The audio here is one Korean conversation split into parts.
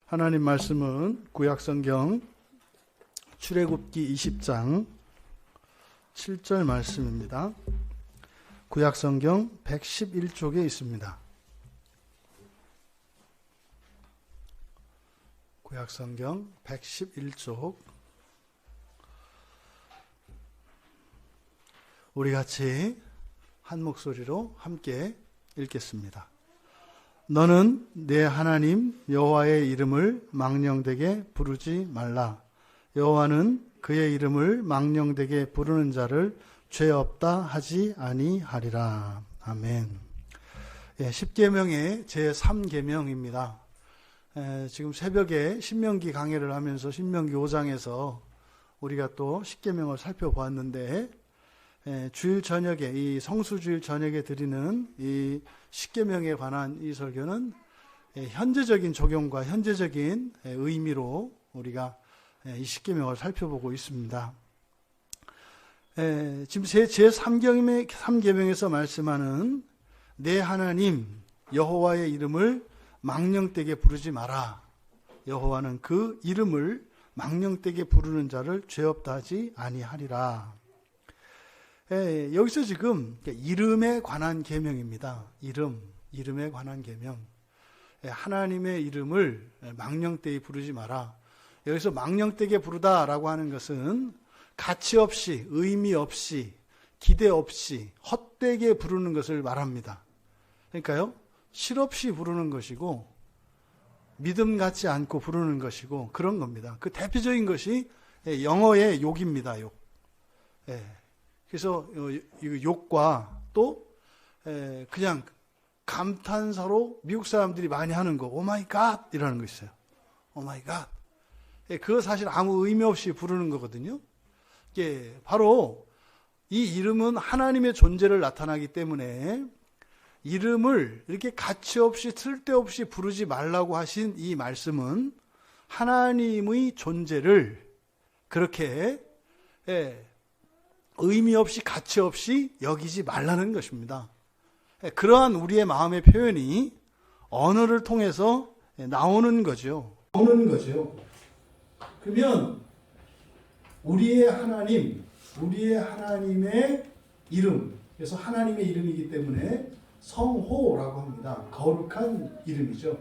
하나님 말씀은 구약성경 출애굽기 20장 7절 말씀입니다. 구약성경 111쪽에 있습니다. 구약성경 111쪽 우리 같이 한 목소리로 함께 읽겠습니다. 너는 내 하나님 여호와의 이름을 망령되게 부르지 말라. 여호와는 그의 이름을 망령되게 부르는 자를 죄 없다 하지 아니하리라. 아멘. 십계명의 제3계명입니다. 지금 새벽에 신명기 강해를 하면서 신명기 5장에서 우리가 또 십계명을 살펴보았는데, 주일 저녁에 이 성수주일 저녁에 드리는 이 십계명에 관한 이 설교는 현재적인 적용과 현재적인 의미로 우리가 이 십계명을 살펴보고 있습니다. 지금 제3계명에서 말씀하는 내 하나님 여호와의 이름을 망령되게 부르지 마라. 여호와는 그 이름을 망령되게 부르는 자를 죄 없다 하지 아니하리라. 여기서 지금 이름에 관한 계명입니다. 이름에 관한 계명. 하나님의 이름을 망령되게 부르지 마라. 여기서 망령되게 부르다라고 하는 것은 가치 없이, 의미 없이, 기대 없이 헛되게 부르는 것을 말합니다. 그러니까요, 실없이 부르는 것이고 믿음 같지 않고 부르는 것이고 그런 겁니다. 그 대표적인 것이 영어의 욕입니다. 욕. 그래서 욕과 또 그냥 감탄사로 미국 사람들이 많이 하는 거, 오 마이 갓 이라는 거 있어요. 오 마이 갓. 그거 사실 아무 의미 없이 부르는 거거든요. 바로 이 이름은 하나님의 존재를 나타나기 때문에 이름을 이렇게 가치 없이 쓸데없이 부르지 말라고 하신 이 말씀은 하나님의 존재를 그렇게 의미 없이 가치 없이 여기지 말라는 것입니다. 그러한 우리의 마음의 표현이 언어를 통해서 나오는 거죠. 그러면 우리의 하나님의 이름, 그래서 하나님의 이름이기 때문에 성호라고 합니다. 거룩한 이름이죠.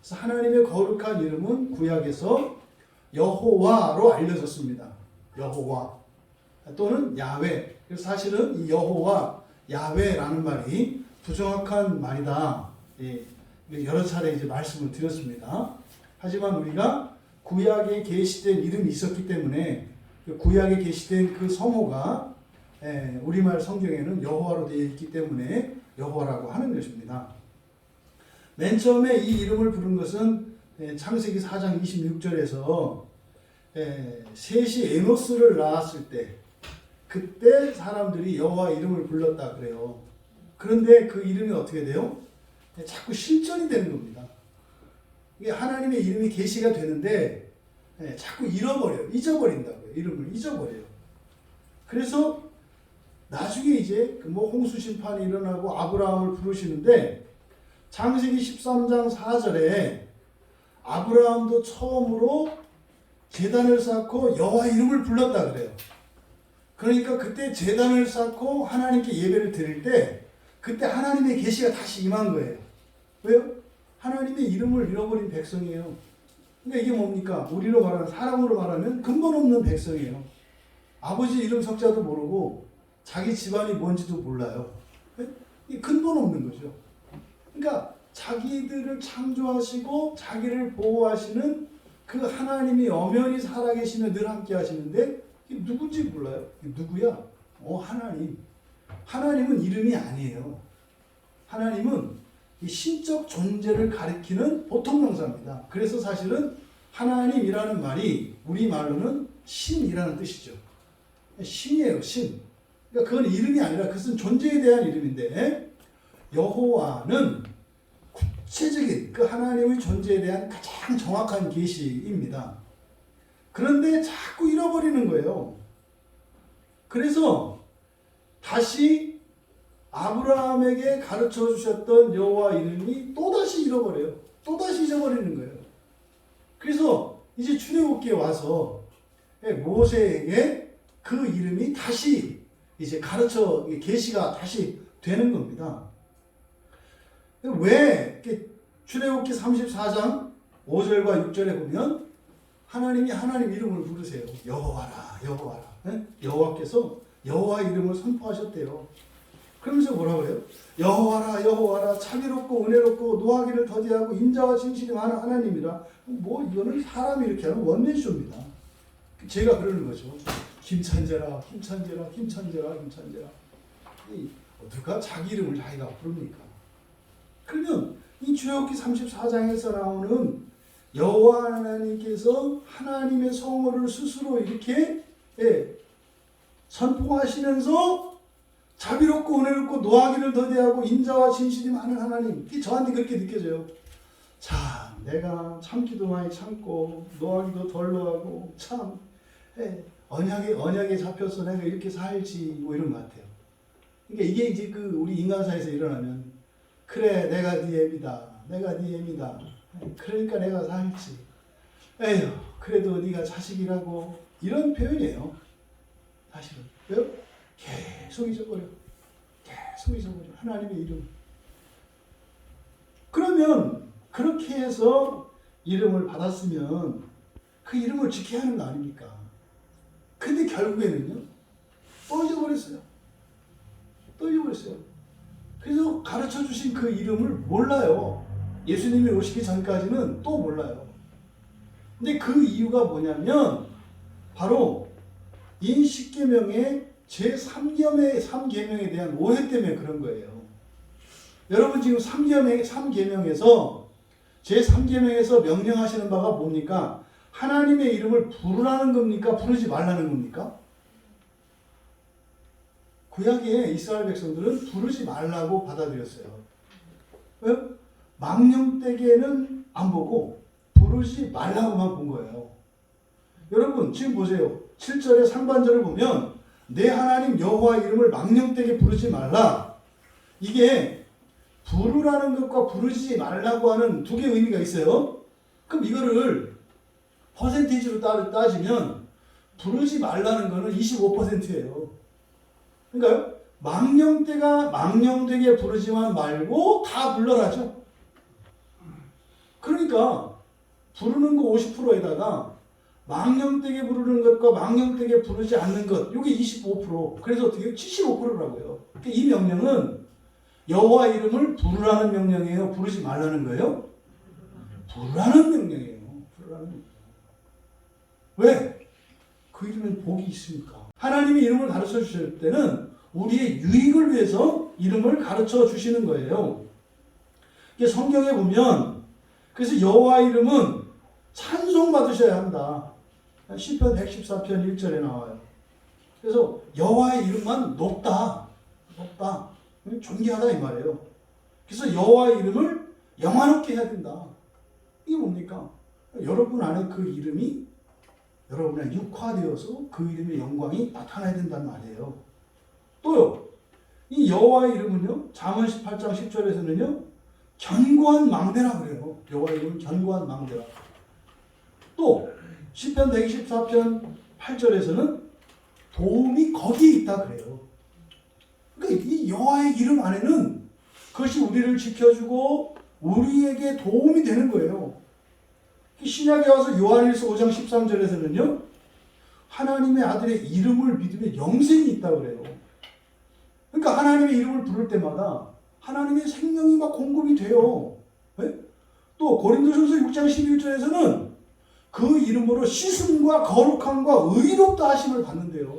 그래서 하나님의 거룩한 이름은 구약에서 여호와로 알려졌습니다. 여호와 또는 야훼. 그래서 사실은 이 여호와, 야훼라는 말이 부정확한 말이다. 여러 차례 이제 말씀을 드렸습니다. 하지만 우리가 구약에 계시된 이름이 있었기 때문에 구약에 계시된 그 성호가 우리말 성경에는 여호와로 되어 있기 때문에 여호와라고 하는 것입니다. 맨 처음에 이 이름을 부른 것은 창세기 4장 26절에서 셋이 에노스를 낳았을 때 그때 사람들이 여호와 이름을 불렀다 그래요. 그런데 그 이름이 어떻게 돼요? 자꾸 실존이 되는 겁니다. 이게 하나님의 이름이 계시가 되는데 자꾸 잊어버린다고요. 이름을 잊어버려요. 그래서 나중에 이제 홍수 심판이 일어나고 아브라함을 부르시는데 창세기 13장 4절에 아브라함도 처음으로 제단을 쌓고 여호와 이름을 불렀다 그래요. 그러니까 그때 제단을 쌓고 하나님께 예배를 드릴 때 그때 하나님의 계시가 다시 임한 거예요. 왜요? 하나님의 이름을 잃어버린 백성이에요. 그러니까 이게 뭡니까? 우리로 말하는, 사람으로 말하면 근본 없는 백성이에요. 아버지 이름 석자도 모르고 자기 집안이 뭔지도 몰라요. 이게 근본 없는 거죠. 그러니까 자기들을 창조하시고 자기를 보호하시는 그 하나님이 엄연히 살아계시며 늘 함께 하시는데 이게 누군지 몰라요. 이게 누구야? 하나님. 하나님은 이름이 아니에요. 하나님은 이 신적 존재를 가리키는 보통명사입니다. 그래서 사실은 하나님이라는 말이 우리말로는 신이라는 뜻이죠. 신이에요, 신. 그러니까 그건 이름이 아니라 그것은 존재에 대한 이름인데 여호와는 구체적인 그 하나님의 존재에 대한 가장 정확한 계시입니다. 그런데 자꾸 잃어버리는 거예요. 그래서 다시 아브라함에게 가르쳐 주셨던 여호와 이름이 또다시 잃어버려요. 또다시 잊어버리는 거예요. 그래서 이제 출애굽기에 와서 모세에게 그 이름이 다시 이제 가르쳐 계시가 다시 되는 겁니다. 왜 출애굽기 34장 5절과 6절에 보면 하나님이 하나님 이름을 부르세요. 여호와라 여호와라. 여호와께서 여호와 이름을 선포하셨대요. 그러면서 뭐라 그래요? 여호와라 여호와라 자비롭고 은혜롭고 노하기를 더디하고 인자와 진실이 많은 하나님이라. 뭐 이거는 사람이 이렇게 하는 원맨쇼입니다. 제가 그러는 거죠. 김찬재라 김찬재라 김찬재라 김찬재라. 누가 자기 이름을 자기가 부릅니까? 그러면 이 출애굽기 34장에서 나오는 여호와 하나님께서 하나님의 성호를 스스로 이렇게 선포하시면서 자비롭고 은혜롭고 노하기를 더디하고 인자와 진실이 많은 하나님. 저한테 그렇게 느껴져요. 참 내가 참기도 많이 참고 노하기도 덜 노하고 참 언약에 잡혀서 내가 이렇게 살지 뭐 이런 것 같아요. 그러니까 이게 이제 우리 인간사에서 일어나면 그래 내가 네 애미다 내가 네 애미다 그러니까 내가 살지 에휴 그래도 네가 자식이라고 이런 표현이에요. 사실은 왜요? 계속 잊어버려. 계속 잊어버려. 하나님의 이름. 그러면 그렇게 해서 이름을 받았으면 그 이름을 지켜야 하는 거 아닙니까? 근데 결국에는요 또 잊어버렸어요. 또 잊어버렸어요. 그래서 가르쳐 주신 그 이름을 몰라요. 예수님이 오시기 전까지는 또 몰라요. 근데 그 이유가 뭐냐면 바로 이 10계명의 제3계명에 대한 오해 때문에 그런 거예요. 여러분 지금 3계명에서 제3계명에서 명령하시는 바가 뭡니까? 하나님의 이름을 부르라는 겁니까? 부르지 말라는 겁니까? 구약의 이스라엘 백성들은 부르지 말라고 받아들였어요. 왜? 망령되게는 안 보고 부르지 말라고만 본 거예요. 여러분 지금 보세요. 7절의 상반절을 보면 내 하나님 여호와 이름을 망령되게 부르지 말라. 이게 부르라는 것과 부르지 말라고 하는 두 개의 의미가 있어요. 그럼 이거를 퍼센티지로 따지면 부르지 말라는 거는 25%예요. 그러니까요. 망령되게 부르지만 말고 다 불러라죠. 그러니까 부르는 거 50%에다가 망령되게 부르는 것과 망령되게 부르지 않는 것 이게 25%. 그래서 어떻게 75%라고요. 그러니까 이 명령은 여호와 이름을 부르라는 명령이에요. 부르지 말라는 거예요. 부르라는 명령이에요. 부르라는 명령. 왜? 그 이름엔 복이 있으니까. 하나님이 이름을 가르쳐 주실 때는 우리의 유익을 위해서 이름을 가르쳐 주시는 거예요. 이게 성경에 보면 그래서 여호와 이름은 찬송 받으셔야 한다. 시편 114편 1절에 나와요. 그래서 여호와의 이름만 높다. 존귀하다 이 말이에요. 그래서 여호와의 이름을 영화롭게 해야 된다. 이게 뭡니까? 여러분 안에 그 이름이 여러분의 육화되어서 그 이름의 영광이 나타나야 된다는 말이에요. 또요. 이 여호와의 이름은요. 잠언 18장 10절에서는요. 견고한 망대라 그래요. 여호와의 이름은 견고한 망대라. 또 시편 124편 8절에서는 도움이 거기에 있다 그래요. 그러니까 이 여호와의 이름 안에는 그것이 우리를 지켜주고 우리에게 도움이 되는 거예요. 신약에 와서 요한일서 5장 13절에서는요. 하나님의 아들의 이름을 믿으면 영생이 있다고 그래요. 그러니까 하나님의 이름을 부를 때마다 하나님의 생명이 막 공급이 돼요. 네? 또 고린도전서 6장 11절에서는 그 이름으로 씻음과 거룩함과 의롭다 하심을 받는데요.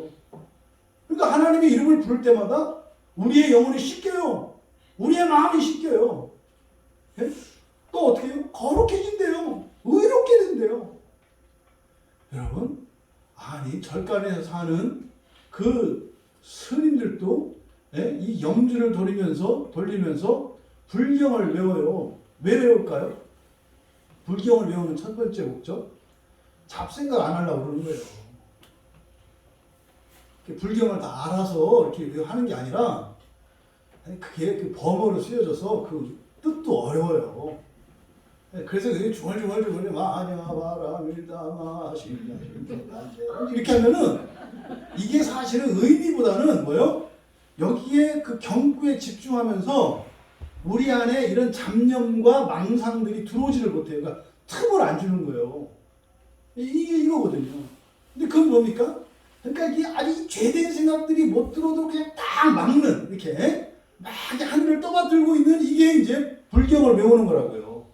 그러니까 하나님의 이름을 부를 때마다 우리의 영혼이 씻겨요. 우리의 마음이 씻겨요. 네? 또 어떻게 해요? 거룩해진대요. 의롭게 된대요. 여러분, 아니 절간에서 사는 그 스님들도 이 염주를 돌리면서 불경을 외워요. 왜 외울까요? 불경을 외우는 첫 번째 목적, 잡생각 안 하려고 그러는 거예요. 불경을 다 알아서 이렇게 하는 게 아니라 그게 그 범어로 쓰여져서 그 뜻도 어려워요. 그래서 그게 중얼중얼 마냐 바람일다 마시냐 이렇게 하면은 이게 사실은 의미보다는 뭐요? 여기에 그 경구에 집중하면서 우리 안에 이런 잡념과 망상들이 들어오지를 못해요. 그러니까 틈을 안 주는 거예요. 이게 이거거든요. 근데 그건 뭡니까? 그러니까 이게 아주 죄된 생각들이 못 들어도 그냥 딱 막는, 이렇게 막 하늘을 떠받들고 있는 이게 이제 불경을 메우는 거라고요.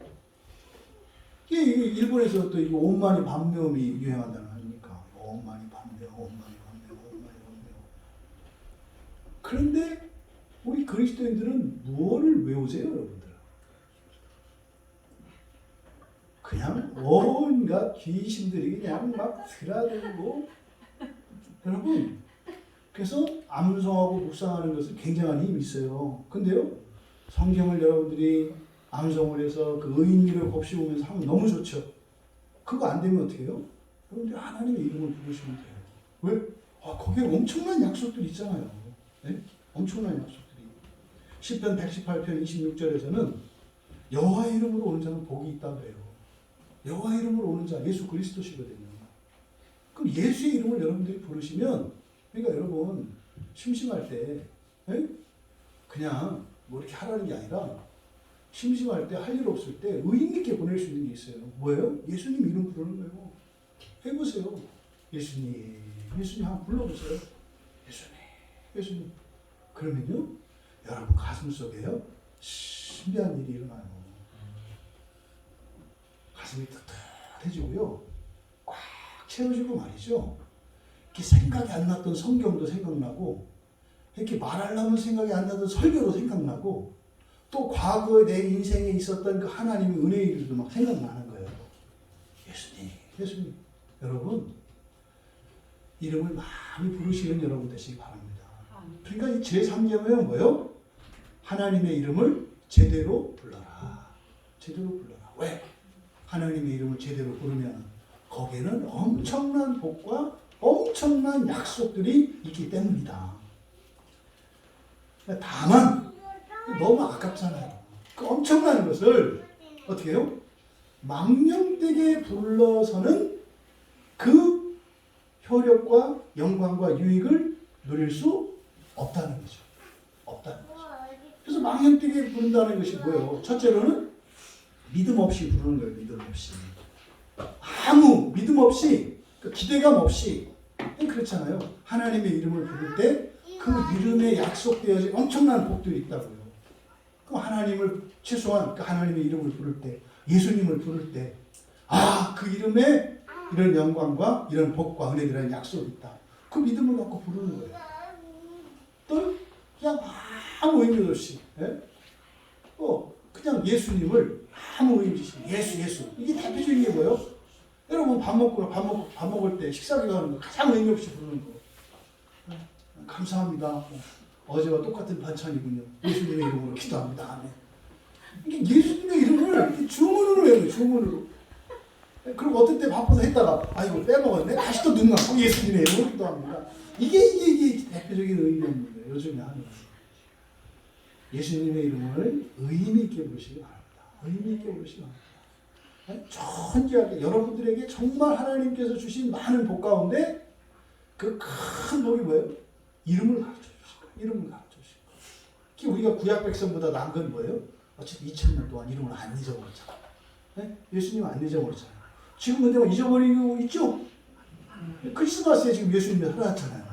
이게 일본에서 또 이거 온만이 반매음이 유행한다는 거 아닙니까? 온만이 반매음, 온만이 반매음, 온만이 반매음. 그런데 우리 그리스도인들은 무엇을 외우세요, 여러분들? 그냥 온갖 귀신들이 그냥 막 드나들고. 여러분, 그래서 암송하고 묵상하는 것은 굉장한 힘이 있어요. 근데요, 성경을 여러분들이 암송을 해서 그 의미를 곱씹으면서 하면 너무 좋죠. 그거 안 되면 어떻게 해요? 여러분들 하나님의 이름을 부르시면 돼요. 왜? 거기에 엄청난 약속들이 있잖아요. 네? 엄청난 약속들이. 시편 118편 26절에서는 여호와의 이름으로 오는 자는 복이 있다고 해요. 여호와의 이름으로 오는 자, 예수 그리스도시거든요. 그럼 예수의 이름을 여러분들이 부르시면, 그러니까 여러분 심심할 때 그냥 뭐 이렇게 하라는 게 아니라 심심할 때 할 일 없을 때 의미 있게 보낼 수 있는 게 있어요. 뭐예요? 예수님 이름 부르는 거예요. 해보세요. 예수님, 예수님 한번 불러보세요. 예수님, 예수님. 그러면요, 여러분 가슴 속에요 신비한 일이 일어나요. 가슴이 탁탁해지고요, 꽉 채워지고 말이죠. 이렇게 생각이 안 났던 성경도 생각나고, 이렇게 말하려면 생각이 안 나던 설교도 생각나고, 또 과거에 내 인생에 있었던 그 하나님의 은혜의 일도 막 생각나는 거예요. 예수님, 예수님. 여러분, 이름을 많이 부르시는 여러분 되시기 바랍니다. 그러니까 이 제3계명은 뭐예요? 하나님의 이름을 제대로 불러라. 제대로 불러라. 왜? 하나님의 이름을 제대로 부르면 거기에는 엄청난 복과 엄청난 약속들이 있기 때문이다. 다만 너무 아깝잖아요. 그 엄청난 것을 어떻게 해요? 망령되게 불러서는 그 효력과 영광과 유익을 누릴 수 없다는 거죠. 없다는 거죠. 그래서 망령되게 부른다는 것이 뭐예요? 첫째로는 믿음 없이 부르는 거예요. 믿음 없이. 아무 믿음 없이, 기대감 없이. 그렇잖아요. 하나님의 이름을 부를 때 그 이름에 약속되어진 엄청난 복들이 있다고요. 그럼 하나님을, 최소한 그 하나님의 이름을 부를 때, 예수님을 부를 때, 그 이름에 이런 영광과 이런 복과 은혜들의 약속이 있다. 그 믿음을 갖고 부르는 거예요. 또 그냥 아무 의미 없이, 그냥 예수님을 아무 의미 없이 예수. 이게 대표적인 게 뭐예요? 여러분 밥 먹을 때 식사기가 하는 거 가장 의미 없이 부르는 거. 감사합니다. 어제와 똑같은 반찬이군요. 예수님의 이름으로 기도합니다. 아멘. 이게 예수님의 이름을 주문으로 해요. 주문으로. 그리고 어떤 때 바빠서 했다가 이거 빼먹었네. 다시 또 눈 감고 예수님의 이름으로 기도합니다. 이게 대표적인 의미입니다. 요즘에 하는 예수님의 이름을 의미 있게 부르시기 바랍니다. 의미 있게 부르시기 바랍니다. 존귀하게 여러분들에게 정말 하나님께서 주신 많은 복 가운데 그 큰 복이 뭐예요? 이름을 가르쳐 주실 거예요. 이름을 가르쳐 주실 거예요. 특히 우리가 구약 백성보다 나은 건 뭐예요? 어쨌든 2000년 동안 이름을 안 잊어버렸잖아요. 네? 예수님 안 잊어버렸잖아요. 지금 근데 뭐 잊어버리고 있죠? 크리스마스에 지금 예수님이 살아났잖아요.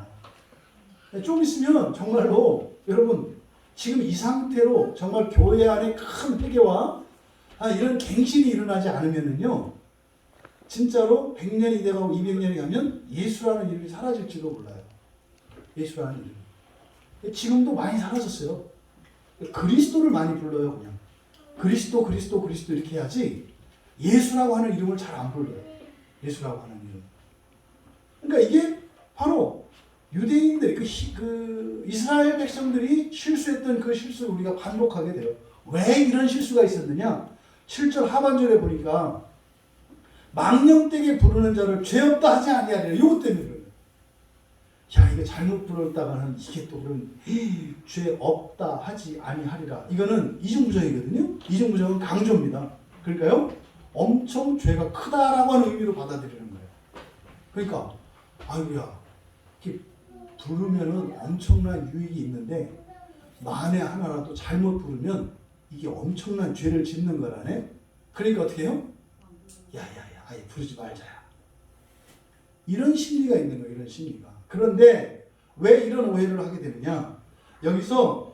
좀 있으면 정말로 여러분 지금 이 상태로 정말 교회 안에 큰 회개와 이런 갱신이 일어나지 않으면은요, 진짜로 100년이 돼가고 200년이 가면 예수라는 이름이 사라질지도 몰라요. 예수라는 이름. 지금도 많이 사라졌어요. 그리스도를 많이 불러요, 그냥. 그리스도 이렇게 해야지 예수라고 하는 이름을 잘 안 불러요. 예수라고 하는 이름. 그러니까 이게 바로 유대인들, 그 이스라엘 백성들이 실수했던 그 실수를 우리가 반복하게 돼요. 왜 이런 실수가 있었느냐? 7절 하반절에 보니까 망령되게 부르는 자를 죄 없다 하지 아니하리라. 이것 때문에 그래요. 이거 잘못 부르다가는 이게 또 그런 죄 없다 하지 아니하리라. 이거는 이중부정이거든요. 이중부정은 강조입니다. 그러니까요, 엄청 죄가 크다라고 하는 의미로 받아들이는 거예요. 그러니까 아이고야, 이렇게 부르면은 엄청난 유익이 있는데 만에 하나라도 잘못 부르면 이게 엄청난 죄를 짓는 거라네. 그러니까 어떻게 해요? 야야야, 아예 부르지 말자야. 이런 심리가 있는 거예요. 이런 심리가. 그런데 왜 이런 오해를 하게 되느냐? 여기서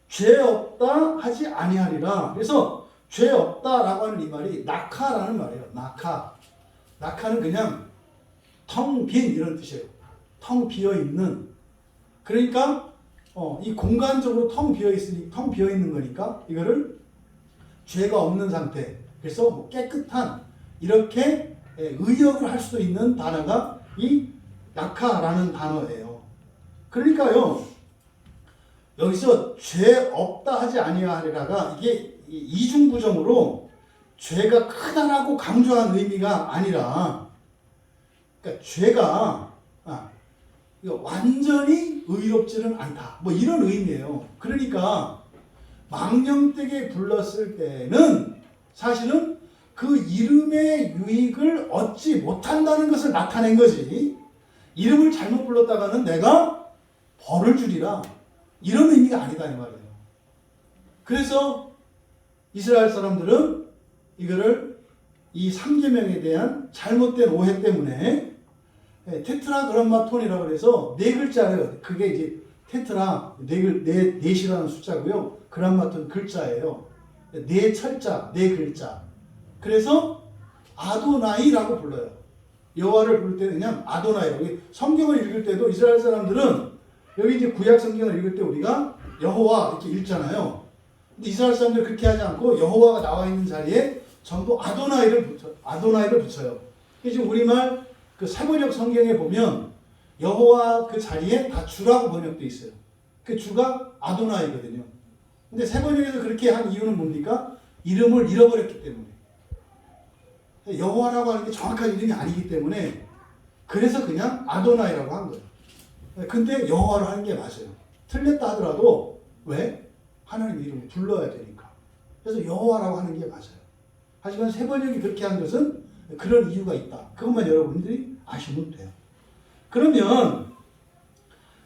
죄 없다 하지 아니하리라. 그래서 죄 없다라고 하는 이 말이 낙하라는 말이에요. 낙하. 낙하는 그냥 텅 빈 이런 뜻이에요. 텅 비어 있는. 그러니까 이 공간적으로 텅 비어 있으니 텅 비어 있는 거니까 이거를 죄가 없는 상태. 그래서 뭐 깨끗한 이렇게 의역을 할 수도 있는 단어가 이 낙하라는 단어예요. 그러니까요, 여기서 죄 없다 하지 아니하리라가 이게 이중부정으로 죄가 크다라고 강조한 의미가 아니라, 그러니까 죄가 완전히 의롭지는 않다, 뭐 이런 의미예요. 그러니까 망령되게 불렀을 때는 사실은 그 이름의 유익을 얻지 못한다는 것을 나타낸 거지, 이름을 잘못 불렀다가는 내가 벌을 주리라 이런 의미가 아니다 이 말이에요. 그래서 이스라엘 사람들은 이거를 이 3계명에 대한 잘못된 오해 때문에 테트라그람마톤이라고 해서 네 글자예요. 그게 이제 테트라 넷이라는 숫자고요. 그람마톤 글자예요. 네 철자, 네 글자. 그래서 아도나이라고 불러요. 여호와를 부를 때는 그냥 아도나이라고. 성경을 읽을 때도 이스라엘 사람들은 여기 이제 구약 성경을 읽을 때 우리가 여호와 이렇게 읽잖아요. 근데 이스라엘 사람들은 그렇게 하지 않고 여호와가 나와 있는 자리에 전부 아도나이를 붙여요. 지금 우리말 그 사번역 성경에 보면 여호와 그 자리에 다 주라고 번역돼 있어요. 그 주가 아도나이거든요. 근데 사번역에서 그렇게 한 이유는 뭡니까? 이름을 잃어버렸기 때문에. 여호와라고 하는 게 정확한 이름이 아니기 때문에 그래서 그냥 아도나이라고 한 거예요. 근데 여호와로 하는 게 맞아요. 틀렸다 하더라도 왜? 하나님 이름을 불러야 되니까. 그래서 여호와라고 하는 게 맞아요. 하지만 세번역이 그렇게 한 것은 그런 이유가 있다. 그것만 여러분들이 아시면 돼요. 그러면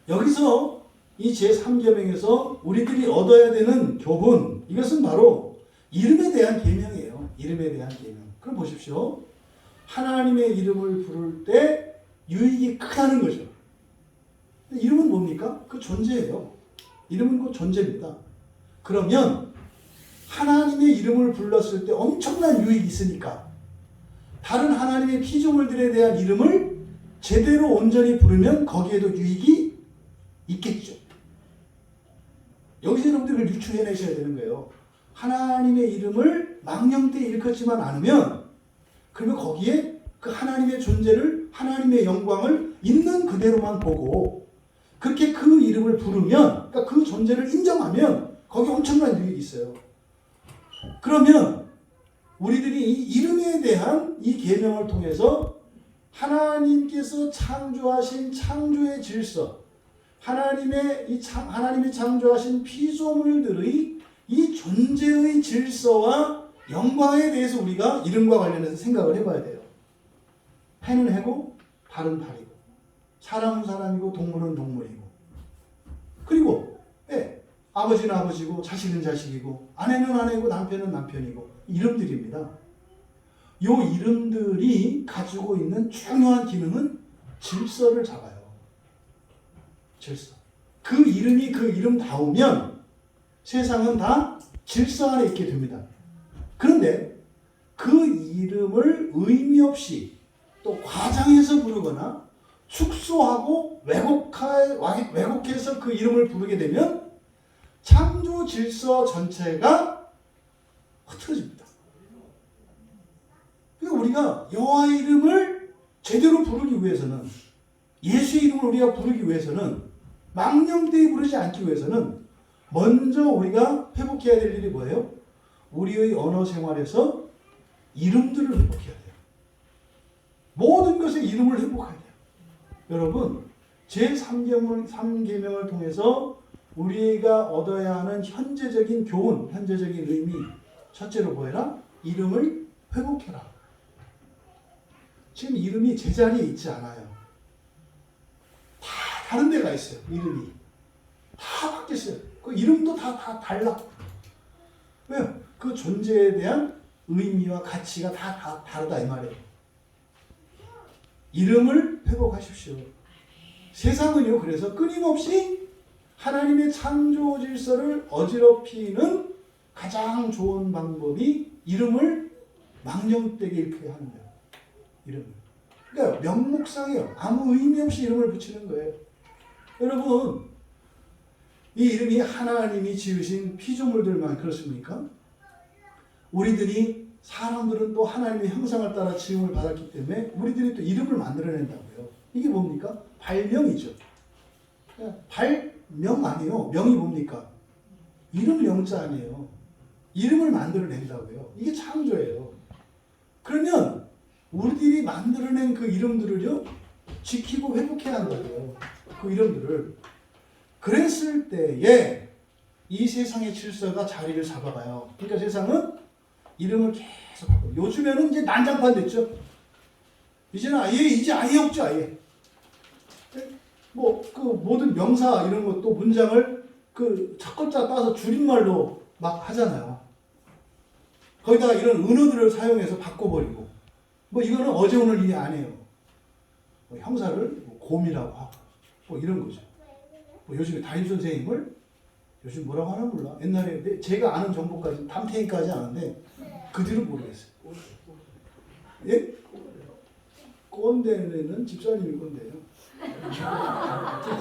여기서 이 제3계명에서 우리들이 얻어야 되는 교훈, 이것은 바로 이름에 대한 계명이에요. 이름에 대한 계명. 그럼 보십시오. 하나님의 이름을 부를 때 유익이 크다는 거죠. 이름은 뭡니까? 그 존재예요. 이름은 그 존재입니다. 그러면 하나님의 이름을 불렀을 때 엄청난 유익이 있으니까 다른 하나님의 피조물들에 대한 이름을 제대로 온전히 부르면 거기에도 유익이 있겠죠. 여기서 여러분들을 유추해내셔야 되는 거예요. 하나님의 이름을 망령되이 일컫지만 않으면 그러면 거기에 그 하나님의 존재를, 하나님의 영광을 있는 그대로만 보고 그렇게 그 이름을 부르면, 그러니까 그 존재를 인정하면 거기 엄청난 유익이 있어요. 그러면 우리들이 이 이름에 대한 이 계명을 통해서 하나님께서 창조하신 창조의 질서, 하나님이 창조하신 피조물들의 이 존재의 질서와 영광에 대해서 우리가 이름과 관련해서 생각을 해봐야 돼요. 해는 해고 달은 달이고 사람은 사람이고 동물은 동물이고, 그리고 아버지는 아버지고 자식은 자식이고 아내는 아내고 남편은 남편이고 이름들입니다. 이 이름들이 가지고 있는 중요한 기능은 질서를 잡아요. 질서. 그 이름이 그 이름다우면 세상은 다 질서 안에 있게 됩니다. 그런데 그 이름을 의미 없이 또 과장해서 부르거나 축소하고 왜곡해서 그 이름을 부르게 되면 창조 질서 전체가 흐트러집니다. 그러니까 우리가 여호와의 이름을 제대로 부르기 위해서는, 예수의 이름을 우리가 부르기 위해서는, 망령되이 부르지 않기 위해서는 먼저 우리가 회복해야 될 일이 뭐예요? 우리의 언어 생활에서 이름들을 회복해야 돼요. 모든 것의 이름을 회복해야 돼요. 여러분, 제3계명을 통해서 우리가 얻어야 하는 현재적인 교훈, 현재적인 의미, 첫째로 뭐해라? 이름을 회복해라. 지금 이름이 제자리에 있지 않아요. 다 다른 데가 있어요. 이름이 다 바뀌었어요. 그 이름도 다 달라. 왜요? 그 존재에 대한 의미와 가치가 다 다르다 이 말이에요. 이름을 회복하십시오. 세상은요, 그래서 끊임없이 하나님의 창조 질서를 어지럽히는 가장 좋은 방법이 이름을 망령되게 일으키게 하는 거예요. 이름을. 그러니까 명목상이에요. 아무 의미 없이 이름을 붙이는 거예요. 여러분, 이 이름이 하나님이 지으신 피조물들만 그렇습니까? 우리들이 사람들은 또 하나님의 형상을 따라 지음을 받았기 때문에 우리들이 또 이름을 만들어낸다고요. 이게 뭡니까? 발명이죠. 발명 아니에요. 명이 뭡니까? 이름 영자 아니에요. 이름을 만들어낸다고요. 이게 창조예요. 그러면 우리들이 만들어낸 그 이름들을요, 지키고 회복해야 한다고요. 그 이름들을. 그랬을 때에 이 세상의 질서가 자리를 잡아가요. 그러니까 세상은 이름을 계속 하고, 요즘에는 이제 난장판 됐죠. 이제는 이제 아예 없죠, 아예. 뭐, 그 모든 명사 이런 것도 문장을 그 첫 글자 따서 줄임말로 막 하잖아요. 거기다가 이런 은어들을 사용해서 바꿔버리고, 뭐 이거는 어제 오늘 일이 아니에요. 뭐 형사를 뭐 곰이라고 하고, 뭐 이런 거죠. 뭐 요즘에 담임선생님을 요즘 뭐라고 하나 몰라. 옛날에 제가 아는 정보까지 탐탱이까지 아는데 그 뒤로 모르겠어요. 예? 꼰대는 집사님이 꼰대예요.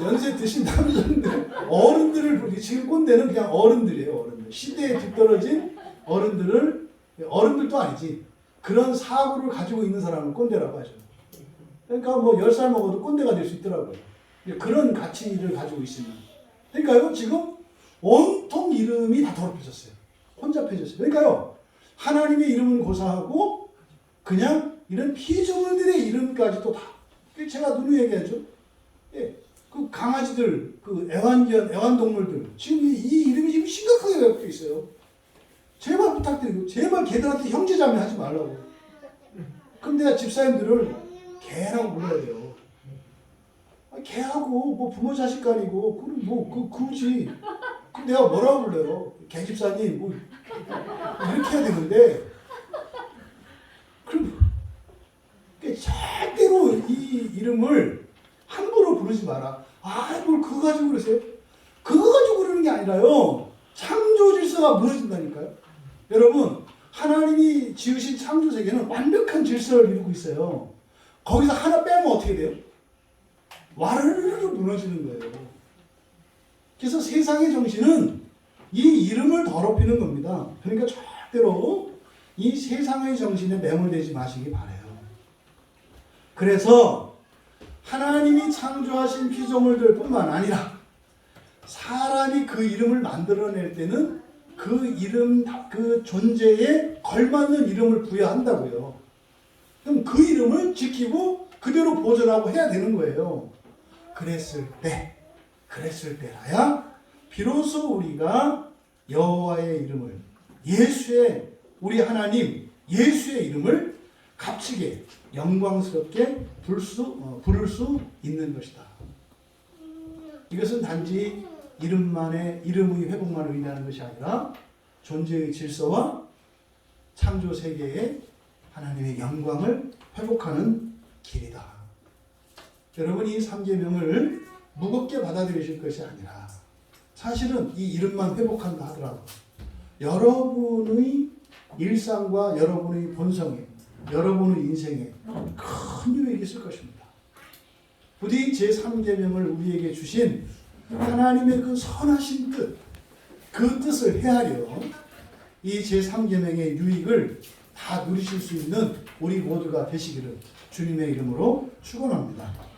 연세 드신 남자인데 어른들을, 지금 꼰대는 그냥 어른들이에요. 어른들. 시대에 뒤떨어진 어른들도 아니지. 그런 사고를 가지고 있는 사람을 꼰대라고 하죠. 그러니까 뭐 10살 먹어도 꼰대가 될 수 있더라고요. 그런 가치를 가지고 있으면. 그러니까요, 지금 온통 이름이 다 더럽혀졌어요. 혼잡해졌어요. 그러니까요, 하나님의 이름은 고사하고 그냥 이런 피조물들의 이름까지도 다. 제가 누누이 얘기하죠. 예, 그 강아지들, 그 애완동물들, 지금 이 이름이 지금 심각하게 바뀌어 있어요. 제발 부탁드리고, 제발 걔들한테 형제자매 하지 말라고. 그럼 내가 집사님들을 개라고 불러야 돼요. 개하고 뭐 부모 자식 간이고, 그럼 뭐 그지. 그럼 내가 뭐라고 불러요? 개 집사님 뭐 이렇게 해야 되는데, 그럼 절대로 이 이름을 함부로 부르지 마라. 뭘 그거 가지고 그러세요? 그거 가지고 그러는 게 아니라요, 창조 질서가 무너진다니까요. 여러분, 하나님이 지으신 창조 세계는 완벽한 질서를 이루고 있어요. 거기서 하나 빼면 어떻게 돼요? 와르르르 무너지는 거예요. 그래서 세상의 정신은 이 이름을 더럽히는 겁니다. 그러니까 절대로 이 세상의 정신에 매몰되지 마시기 바라요. 그래서 하나님이 창조하신 피조물들 뿐만 아니라 사람이 그 이름을 만들어낼 때는 그 이름, 그 존재에 걸맞는 이름을 부여한다고요. 그럼 그 이름을 지키고 그대로 보존하고 해야 되는 거예요. 그랬을 때라야 비로소 우리가 여호와의 이름을, 우리 하나님 예수의 이름을 값지게 영광스럽게 부를 수 있는 것이다. 이것은 단지 이름의 회복만을 의미하는 것이 아니라 존재의 질서와 창조 세계의 하나님의 영광을 회복하는 길이다. 여러분, 이 3계명을 무겁게 받아들이실 것이 아니라, 사실은 이 이름만 회복한다 하더라도 여러분의 일상과 여러분의 본성에, 여러분의 인생에 큰 유익이 있을 것입니다. 부디 제3계명을 우리에게 주신 하나님의 그 선하신 뜻, 그 뜻을 헤아려 이 제3계명의 유익을 다 누리실 수 있는 우리 모두가 되시기를 주님의 이름으로 축원합니다.